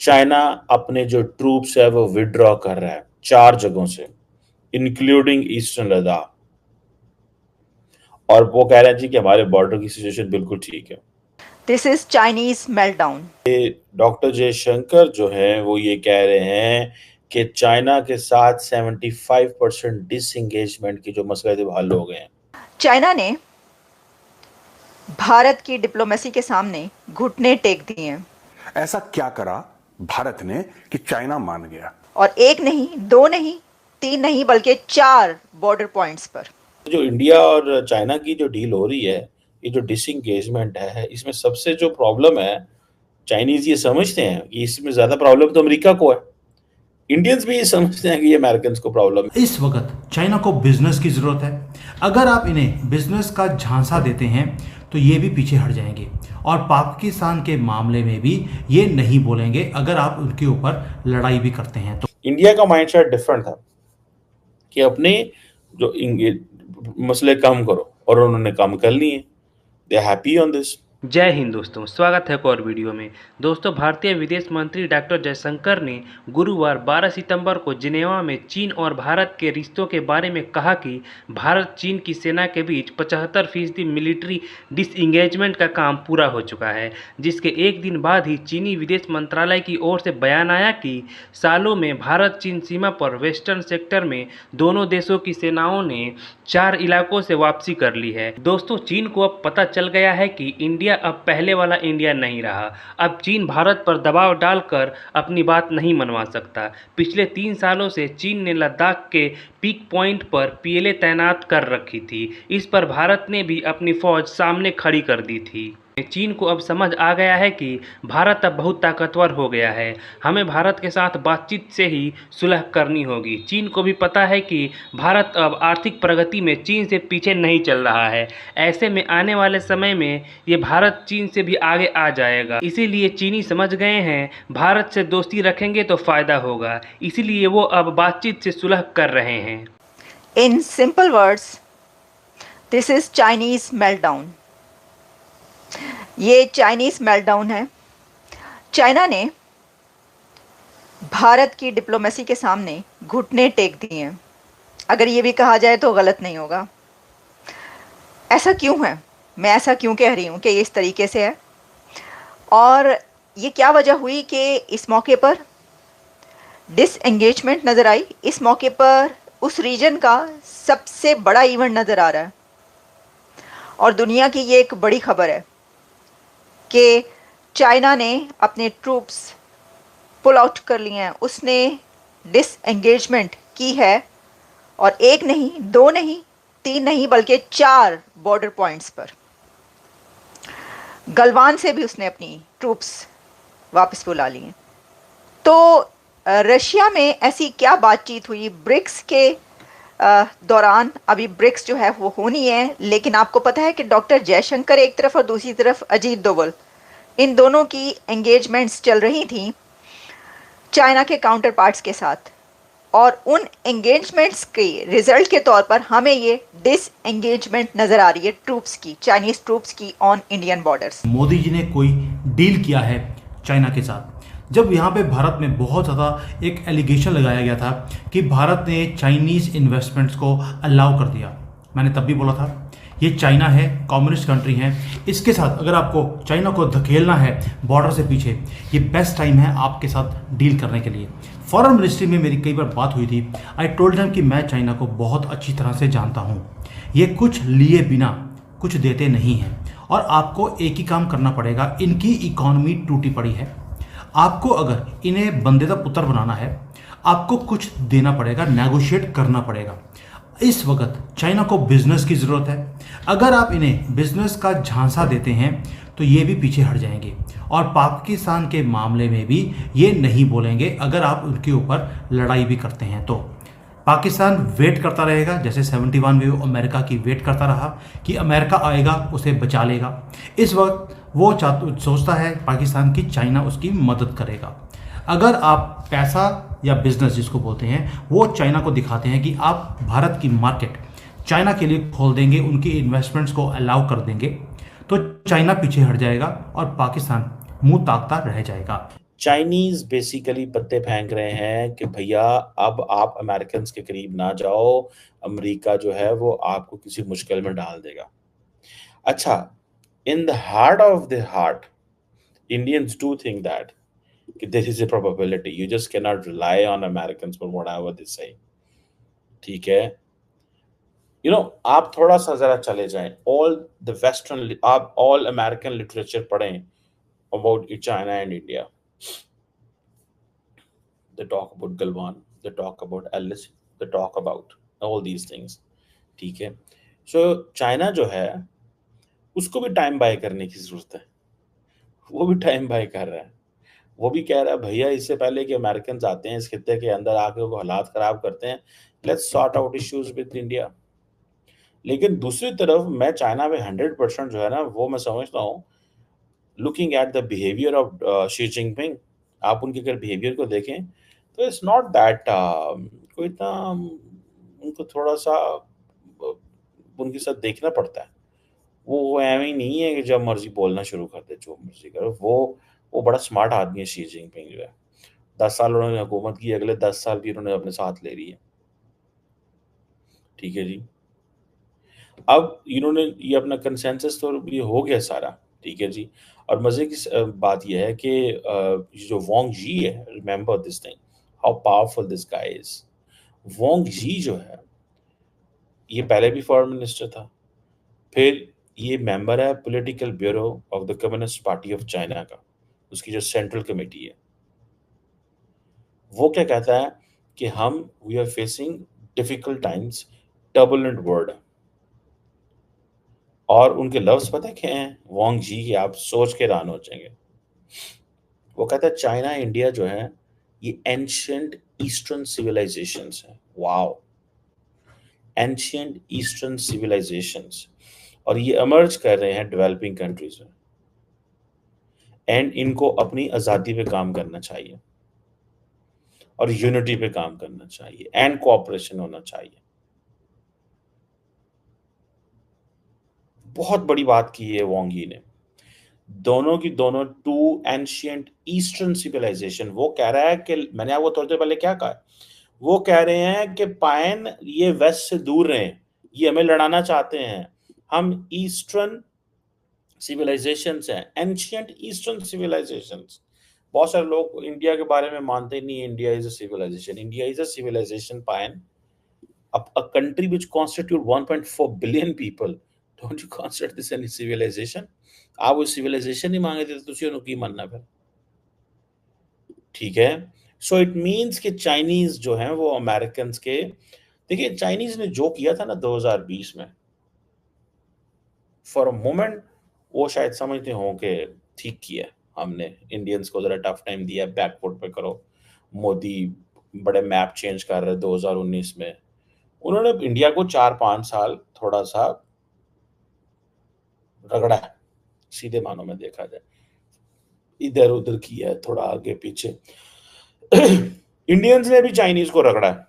China अपने जो troops है वो विड्रॉ कर रहा है 4 जगहों से, इंक्लूडिंग ईस्टर्न लद्दाख। और वो कह रहे हैं जी कि हमारे बॉर्डर की सिचुएशन बिल्कुल ठीक है। This is Chinese meltdown. Doctor Jaishankar जो है वो ये कह रहे हैं कि चाइना के साथ 75% डिसएंगेजमेंट की जो मसले थे वो हल हो गए हैं। चाइना ने भारत की डिप्लोमेसी के सामने घुटने टेक दिए हैं। ऐसा क्या करा भारत ने कि चाइना मान गया? और एक नहीं, दो नहीं, तीन नहीं, बल्कि 4 बॉर्डर पॉइंट्स पर। जो इंडिया और चाइना की जो डील हो रही है, ये जो डिसएंगेजमेंट है, इसमें सबसे जो प्रॉब्लम है, चाइनीज ये समझते हैं कि इसमें ज्यादा प्रॉब्लम तो अमेरिका को है। इंडियंस भी ये समझते हैं कि ये अमेरिकन को प्रॉब्लम है। इस वक्त चाइना को बिजनेस की जरूरत है। अगर आप इन्हें बिजनेस का झांसा देते हैं तो ये भी पीछे हट जाएंगे और पाकिस्तान के मामले में भी ये नहीं बोलेंगे अगर आप उनके ऊपर लड़ाई भी करते हैं तो। इंडिया का माइंडसेट डिफरेंट था कि अपने जो मसले कम करो, और उन्होंने कम कर लिए। दे हैप्पी ऑन दिस। जय हिंद दोस्तों, स्वागत है एक और वीडियो में। दोस्तों, भारतीय विदेश मंत्री डॉक्टर जयशंकर ने गुरुवार 12 सितंबर को जिनेवा में चीन और भारत के रिश्तों के बारे में कहा कि भारत चीन की सेना के बीच 75% मिलिट्री डिसएंगेजमेंट का काम पूरा हो चुका है, जिसके एक दिन बाद ही चीनी विदेश मंत्रालय की ओर से बयान आया कि सालों में भारत चीन सीमा पर वेस्टर्न सेक्टर में दोनों देशों की सेनाओं ने 4 इलाकों से वापसी कर ली है। दोस्तों, चीन को अब पता चल गया है कि इंडिया अब पहले वाला इंडिया नहीं रहा। अब चीन भारत पर दबाव डालकर अपनी बात नहीं मनवा सकता। पिछले 3 सालों से चीन ने लद्दाख के पीक पॉइंट पर पीएलए तैनात कर रखी थी। इस पर भारत ने भी अपनी फौज सामने खड़ी कर दी थी। चीन को अब समझ आ गया है कि भारत अब बहुत ताकतवर हो गया है, हमें भारत के साथ बातचीत से ही सुलह करनी होगी। चीन को भी पता है कि भारत अब आर्थिक प्रगति में चीन से पीछे नहीं चल रहा है। ऐसे में आने वाले समय में ये भारत चीन से भी आगे आ जाएगा। इसीलिए चीनी समझ गए हैं भारत से दोस्ती रखेंगे तो फायदा होगा, इसीलिए वो अब बातचीत से सुलह कर रहे हैं। In simple words, this is Chinese meltdown. ये चाइनीज मेल्टडाउन है। चाइना ने भारत की डिप्लोमेसी के सामने घुटने टेक दिए हैं। अगर ये भी कहा जाए तो गलत नहीं होगा। ऐसा क्यों है, मैं ऐसा क्यों कह रही हूँ कि ये इस तरीके से है, और ये क्या वजह हुई कि इस मौके पर डिसएंगेजमेंट नज़र आई। इस मौके पर उस रीजन का सबसे बड़ा इवेंट नज़र आ रहा है और दुनिया की ये एक बड़ी खबर है कि चाइना ने अपने ट्रूप्स पुल आउट कर लिए हैं। उसने डिसएंगेजमेंट की है, और एक नहीं, दो नहीं, तीन नहीं, बल्कि 4 बॉर्डर पॉइंट्स पर। गलवान से भी उसने अपनी ट्रूप्स वापस बुला ली हैं। तो रशिया में ऐसी क्या बातचीत हुई ब्रिक्स के दौरान? अभी ब्रिक्स जो है वो होनी है, लेकिन आपको पता है कि डॉक्टर जयशंकर एक तरफ और दूसरी तरफ अजीत डोवल, इन दोनों की एंगेजमेंट्स चल रही थी चाइना के काउंटर पार्ट्स के साथ, और उन एंगेजमेंट्स के रिजल्ट के तौर पर हमें ये डिसएंगेजमेंट नज़र आ रही है ट्रूप्स की, चाइनीज़ ट्रूप्स की on Indian borders. Modi ji ने कोई डील किया है चाइना के साथ। जब यहाँ पे भारत में बहुत ज़्यादा एक एलिगेशन लगाया गया था कि भारत ने चाइनीज़ इन्वेस्टमेंट्स को अलाउ कर दिया, मैंने तब भी बोला था ये चाइना है, कम्युनिस्ट कंट्री है, इसके साथ अगर आपको चाइना को धकेलना है बॉर्डर से पीछे, ये बेस्ट टाइम है आपके साथ डील करने के लिए। फॉरेन मिनिस्ट्री में मेरी कई बार बात हुई थी। आई टोल्ड देम कि मैं चाइना को बहुत अच्छी तरह से जानता हूँ, ये कुछ लिए बिना कुछ देते नहीं हैं, और आपको एक ही काम करना पड़ेगा। इनकी इकॉनमी टूटी पड़ी है, आपको अगर इन्हें बंदे का पुत्र बनाना है, आपको कुछ देना पड़ेगा, नेगोशिएट करना पड़ेगा। इस वक्त चाइना को बिजनेस की ज़रूरत है। अगर आप इन्हें बिजनेस का झांसा देते हैं तो ये भी पीछे हट जाएंगे और पाकिस्तान के मामले में भी ये नहीं बोलेंगे अगर आप उनके ऊपर लड़ाई भी करते हैं तो। पाकिस्तान वेट करता रहेगा, जैसे 71 में अमेरिका की वेट करता रहा कि अमेरिका आएगा उसे बचा लेगा। इस वक्त वो सोचता है पाकिस्तान की चाइना उसकी मदद करेगा। अगर आप पैसा या बिजनेस जिसको बोलते हैं वो चाइना को दिखाते हैं कि आप भारत की मार्केट चाइना के लिए खोल देंगे, उनकी इन्वेस्टमेंट्स को अलाउ कर देंगे, तो चाइना पीछे हट जाएगा और पाकिस्तान मुंह ताकता रह जाएगा। चाइनीज बेसिकली पत्ते फेंक रहे हैं कि भैया अब आप अमेरिकन के करीब ना जाओ, अमेरिका जो है वो आपको किसी मुश्किल में डाल देगा। अच्छा, in the heart of the heart Indians do think that कि this is a probability, you just cannot rely on Americans for whatever they say। ठीक है, आप थोड़ा सा जरा चले जाएं, ऑल द वेस्टर्न, आप ऑल अमेरिकन लिटरेचर पढ़ें about China and India. They talk about Galwan, they talk about Ellis, they talk about all these things। ठीक है, सो चाइना जो है उसको भी टाइम बाय करने की जरूरत है, वो भी टाइम बाय कर रहा है। वो भी कह रहा है भैया इससे पहले कि अमेरिकन आते हैं इस खित्ते के अंदर आके वो हालात खराब करते हैं, let's sort out issues with India. लेकिन दूसरी तरफ मैं चाइना में 100% जो है ना वो मैं समझता हूँ, looking at the behaviour of Xi Jinping, आप उनके अगर बिहेवियर को देखें तो इट्स नॉट दैट कोई इतना उनको थोड़ा सा उनके साथ देखना पड़ता है। वो ऐਵੇਂ ही नहीं है कि जब मर्जी बोलना शुरू कर दे जो मर्जी करो। वो बड़ा स्मार्ट आदमी है शी जिनपिंग जो है। 10 साल उन्होंने हुकूमत की, अगले 10 साल भी उन्होंने अपने साथ ले रही है। ठीक है जी, अब इन्होंने ये अपना कंसेंसस तो ये हो गया सारा। ठीक है जी, और मजे की बात यह है कि ये जो वोंग जी है, remember this thing how powerful this guy is. Wong ji जो है ये पहले भी फॉरेन मिनिस्टर था, फिर ये मेंबर है political bureau of the communist party of China का, उसकी जो सेंट्रल कमेटी है। वो क्या कहता है कि हम we are facing difficult times, turbulent world. और उनके लफ्ज पता क्या हैं वोंग जी के, आप सोच के हैरान हो जाएंगे। वो कहता है चाइना इंडिया जो है ये एंशिएंट ईस्टर्न सिविलाइजेशंस है। वाओ, एंशिएंट ईस्टर्न सिविलाइजेशंस, और ये इमर्ज कर रहे हैं डेवलपिंग कंट्रीज में, एंड इनको अपनी आज़ादी पे काम करना चाहिए और यूनिटी पे काम करना चाहिए एंड कोऑपरेशन होना चाहिए। बहुत बड़ी बात की है वोंगी ने, दोनों की दोनों टू एंशिएंट ईस्टर्न सिविलाइजेशन। वो कह रहा है कि मैंने आपको थोड़ी देर पहले क्या कहा, वो कह रहे हैं कि पाइन ये वेस्ट से दूर रहें, ये हमें लड़ाना चाहते हैं, हम ईस्टर्न सिविलाइजेशंस हैं, एंशिएंट ईस्टर्न सिविलाइजेशंस। बहुत सारे लोग इंडिया के बारे में मानते नहीं, India is a civilization. India is a civilization pine, a country which constitute 1.4 billion people, don't you consider this any civilization? आप वो civilization ही मांगे थे तो तुसी उन्होंने की मानना फिर। ठीक है, सो इट मीन्स कि चाइनीज जो हैं वो अमेरिकन के, देखिए चाइनीज ने जो किया था ना 2020 में, फॉर अ मोमेंट वो शायद समझते हों कि ठीक किया हमने, इंडियंस को जरा टफ टाइम दिया, बैकफुट पे करो। मोदी बड़े मैप चेंज कर रहे 2019 में, उन्होंने इंडिया को 4-5 साल थोड़ा सा रगड़ा है, सीधे मानों में देखा जाए, इधर उधर किया है, थोड़ा आगे पीछे। इंडियंस ने भी चाइनीज को रगड़ा है,